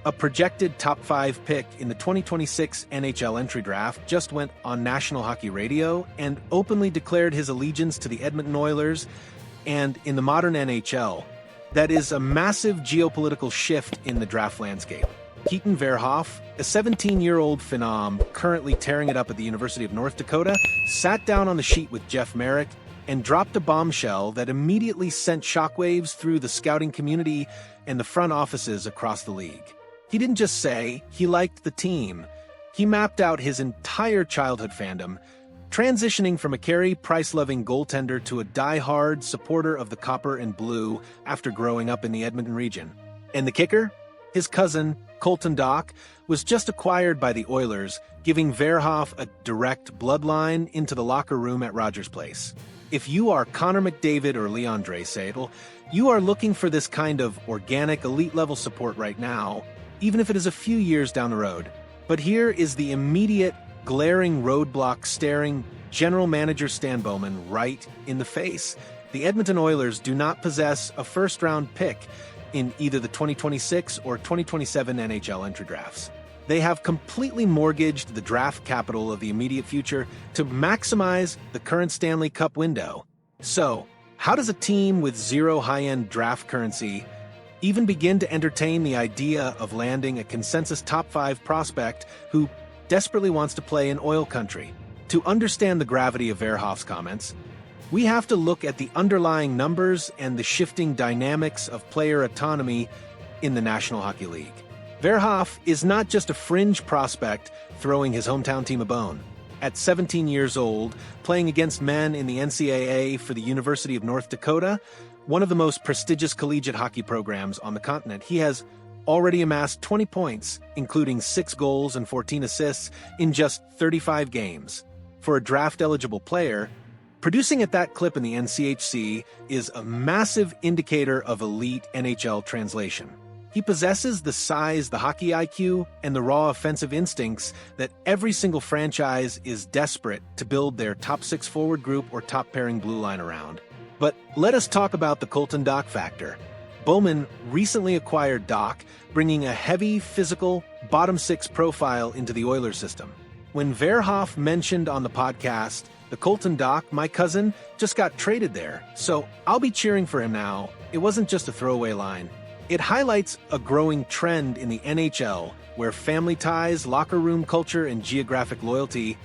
A projected top 5 pick in the 2026 NHL entry draft just went on national hockey radio and openly declared his allegiance to the Edmonton Oilers. And in the modern NHL, that is a massive geopolitical shift in the draft landscape. Keaton Verhoeff, a 17-year-old phenom currently tearing it up at the University of North Dakota, sat down on the sheet with Jeff Merrick and dropped a bombshell that immediately sent shockwaves through the scouting community and the front offices across the league. He didn't just say he liked the team. He mapped out his entire childhood fandom, transitioning from a Carey Price-loving goaltender to a die-hard supporter of the Copper and Blue after growing up in the Edmonton region. And the kicker? His cousin, Colton Dach, was just acquired by the Oilers, giving Verhoeff a direct bloodline into the locker room at Rogers Place. If you are Connor McDavid or Leon Draisaitl, you are looking for this kind of organic elite-level support right now, even if it is a few years down the road. But here is the immediate, glaring roadblock staring general manager Stan Bowman right in the face. The Edmonton Oilers do not possess a first-round pick in either the 2026 or 2027 NHL entry drafts. They have completely mortgaged the draft capital of the immediate future to maximize the current Stanley Cup window. So, how does a team with zero high-end draft currency even begin to entertain the idea of landing a consensus top 5 prospect who desperately wants to play in oil country? To understand the gravity of Verhoeff's comments, we have to look at the underlying numbers and the shifting dynamics of player autonomy in the National Hockey League. Verhoeff is not just a fringe prospect throwing his hometown team a bone. At 17 years old, playing against men in the NCAA for the University of North Dakota, one of the most prestigious collegiate hockey programs on the continent, he has already amassed 20 points, including 6 goals and 14 assists in just 35 games. For a draft-eligible player, producing at that clip in the NCHC is a massive indicator of elite NHL translation. He possesses the size, the hockey IQ, and the raw offensive instincts that every single franchise is desperate to build their top 6 forward group or top pairing blue line around. But let us talk about the Colton Dach factor. Bowman recently acquired Dach, bringing a heavy, physical, bottom 6 profile into the Oilers system. When Verhoeff mentioned on the podcast, the Colton Dach, my cousin, just got traded there, so I'll be cheering for him now. It wasn't just a throwaway line. It highlights a growing trend in the NHL where family ties, locker room culture, and geographic loyalty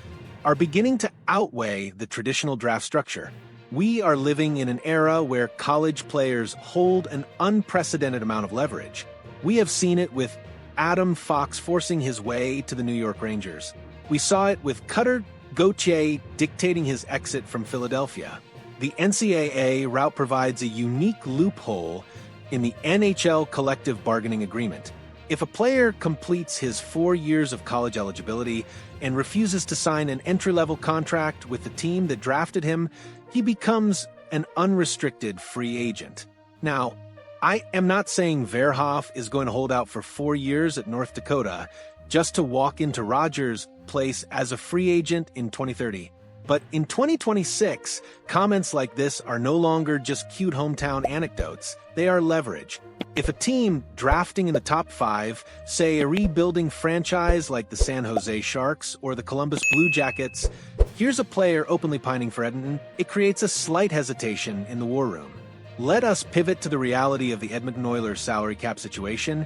are beginning to outweigh the traditional draft structure. We are living in an era where college players hold an unprecedented amount of leverage. We have seen it with Adam Fox forcing his way to the New York Rangers. We saw it with Cutter Gauthier dictating his exit from Philadelphia. The NCAA route provides a unique loophole in the NHL collective bargaining agreement. If a player completes his 4 years of college eligibility and refuses to sign an entry-level contract with the team that drafted him, he becomes an unrestricted free agent. Now, I am not saying Verhoeff is going to hold out for 4 years at North Dakota just to walk into Rogers Place as a free agent in 2030. But in 2026, comments like this are no longer just cute hometown anecdotes. They are leverage. If a team drafting in the top 5, say a rebuilding franchise like the San Jose Sharks or the Columbus Blue Jackets, here's a player openly pining for Edmonton, it creates a slight hesitation in the war room. Let us pivot to the reality of the Edmonton Oilers salary cap situation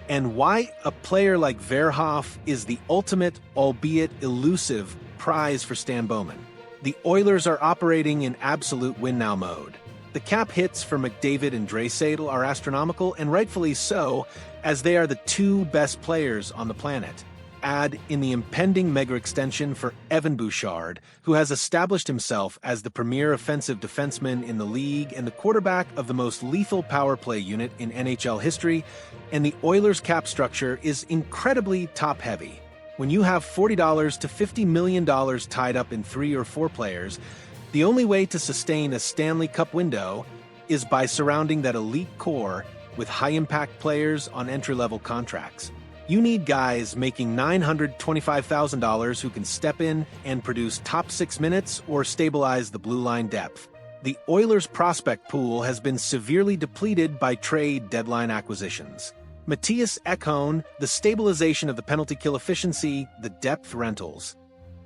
and why a player like Verhoeff is the ultimate, albeit elusive, prize for Stan Bowman. The Oilers are operating in absolute win-now mode. The cap hits for McDavid and Draisaitl are astronomical, and rightfully so, as they are the 2 best players on the planet. Add in the impending mega extension for Evan Bouchard, who has established himself as the premier offensive defenseman in the league and the quarterback of the most lethal power play unit in NHL history, and the Oilers' cap structure is incredibly top-heavy. When you have $40 to $50 million tied up in 3 or 4 players, the only way to sustain a Stanley Cup window is by surrounding that elite core with high-impact players on entry-level contracts. You need guys making $925,000 who can step in and produce top 6 minutes or stabilize the blue line depth. The Oilers' prospect pool has been severely depleted by trade deadline acquisitions. Matthias Ekholm, the stabilization of the penalty kill efficiency, the depth rentals.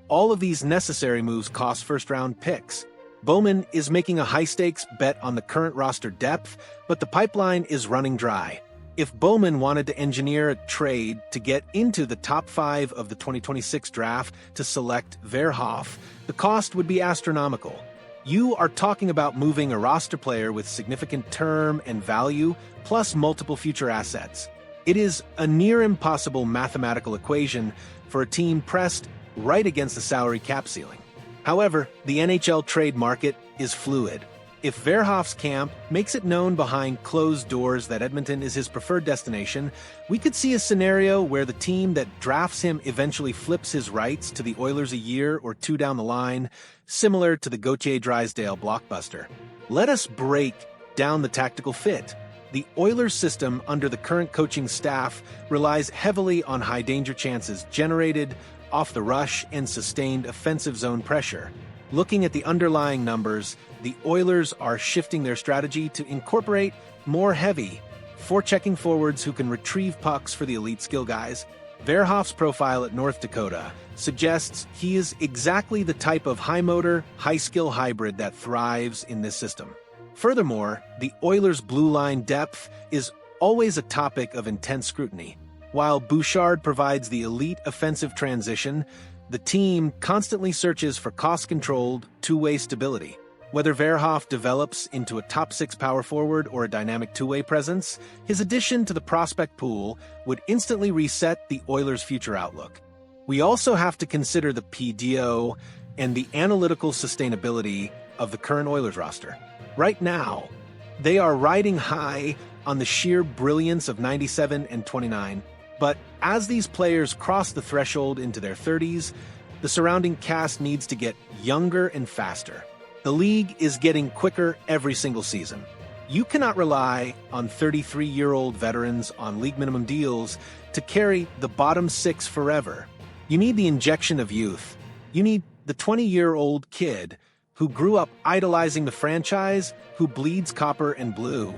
All of these necessary moves cost first-round picks. Bowman is making a high-stakes bet on the current roster depth, but the pipeline is running dry. If Bowman wanted to engineer a trade to get into the top 5 of the 2026 draft to select Verhoeff, the cost would be astronomical. You are talking about moving a roster player with significant term and value, plus multiple future assets. It is a near-impossible mathematical equation for a team pressed right against the salary cap ceiling. However, the NHL trade market is fluid. If Verhoeff's camp makes it known behind closed doors that Edmonton is his preferred destination, we could see a scenario where the team that drafts him eventually flips his rights to the Oilers a year or two down the line, similar to the Gauthier-Drysdale blockbuster. Let us break down the tactical fit. The Oilers system under the current coaching staff relies heavily on high-danger chances generated off the rush and sustained offensive zone pressure. Looking at the underlying numbers, the Oilers are shifting their strategy to incorporate more heavy, forechecking forwards who can retrieve pucks for the elite skill guys. Verhoeff's profile at North Dakota suggests he is exactly the type of high-motor, high-skill hybrid that thrives in this system. Furthermore, the Oilers' blue line depth is always a topic of intense scrutiny. While Bouchard provides the elite offensive transition, the team constantly searches for cost-controlled, two-way stability. Whether Verhoeff develops into a top-6 power forward or a dynamic two-way presence, his addition to the prospect pool would instantly reset the Oilers' future outlook. We also have to consider the PDO and the analytical sustainability of the current Oilers roster. Right now, they are riding high on the sheer brilliance of 97 and 29, but as these players cross the threshold into their 30s, the surrounding cast needs to get younger and faster. The league is getting quicker every single season. You cannot rely on 33-year-old veterans on league minimum deals to carry the bottom 6 forever. You need the injection of youth. You need the 20-year-old kid who grew up idolizing the franchise, who bleeds copper and blue,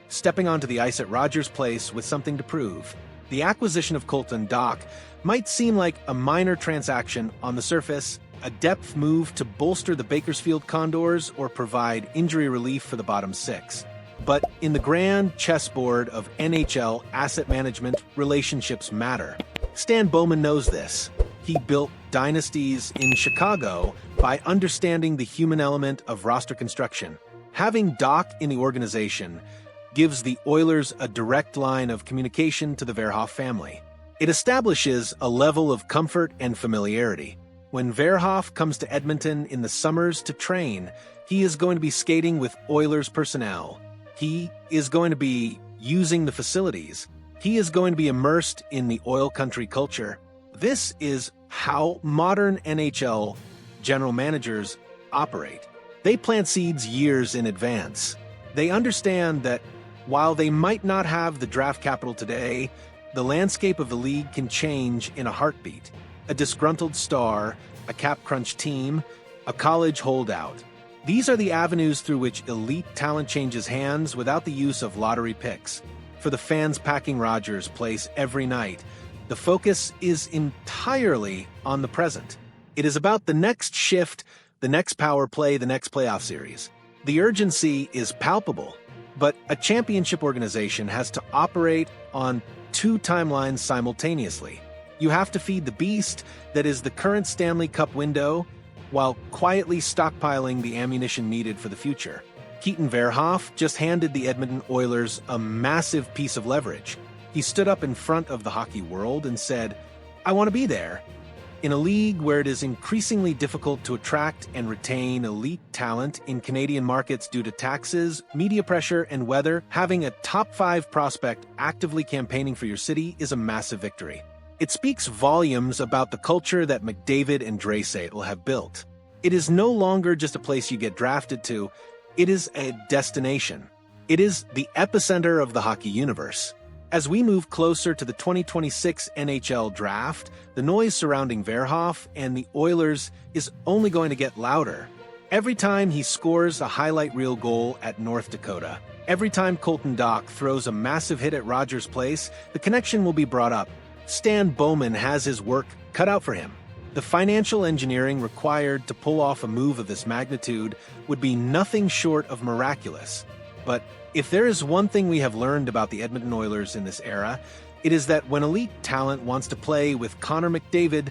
stepping onto the ice at Rogers Place with something to prove. The acquisition of Colton Dach might seem like a minor transaction on the surface, a depth move to bolster the Bakersfield Condors or provide injury relief for the bottom 6. But in the grand chessboard of NHL asset management, relationships matter. Stan Bowman knows this. He built dynasties in Chicago by understanding the human element of roster construction. Having Dach in the organization gives the Oilers a direct line of communication to the Verhoeff family. It establishes a level of comfort and familiarity. When Verhoeff comes to Edmonton in the summers to train, he is going to be skating with Oilers personnel. He is going to be using the facilities. He is going to be immersed in the oil country culture. This is how modern NHL general managers operate. They plant seeds years in advance. They understand that while they might not have the draft capital today, the landscape of the league can change in a heartbeat. A disgruntled star, a cap-crunch team, a college holdout. These are the avenues through which elite talent changes hands without the use of lottery picks. For the fans packing Rogers Place every night, the focus is entirely on the present. It is about the next shift, the next power play, the next playoff series. The urgency is palpable, but a championship organization has to operate on 2 timelines simultaneously. You have to feed the beast that is the current Stanley Cup window while quietly stockpiling the ammunition needed for the future. Keaton Verhoeff just handed the Edmonton Oilers a massive piece of leverage. He stood up in front of the hockey world and said, "I want to be there." In a league where it is increasingly difficult to attract and retain elite talent in Canadian markets due to taxes, media pressure, and weather, having a top 5 prospect actively campaigning for your city is a massive victory. It speaks volumes about the culture that McDavid and Draisaitl have built. It is no longer just a place you get drafted to, it is a destination. It is the epicenter of the hockey universe. As we move closer to the 2026 NHL Draft, the noise surrounding Verhoeff and the Oilers is only going to get louder. Every time he scores a highlight reel goal at North Dakota, Every time Colton Dach throws a massive hit at Rogers Place, the connection will be brought up. Stan Bowman has his work cut out for him. The financial engineering required to pull off a move of this magnitude would be nothing short of miraculous. But if there is one thing we have learned about the Edmonton Oilers in this era, it is that when elite talent wants to play with Connor McDavid,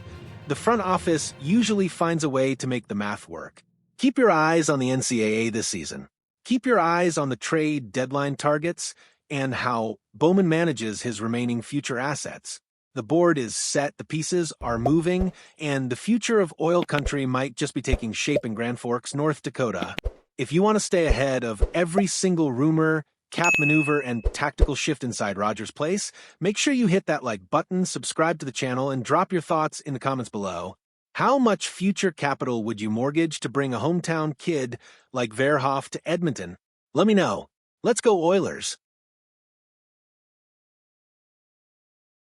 the front office usually finds a way to make the math work. Keep your eyes on the NCAA this season. Keep your eyes on the trade deadline targets and how Bowman manages his remaining future assets. The board is set, the pieces are moving, and the future of oil country might just be taking shape in Grand Forks, North Dakota. If you want to stay ahead of every single rumor, cap maneuver, and tactical shift inside Rogers Place, make sure you hit that like button, subscribe to the channel, and drop your thoughts in the comments below. How much future capital would you mortgage to bring a hometown kid like Verhoeff to Edmonton? Let me know. Let's go Oilers!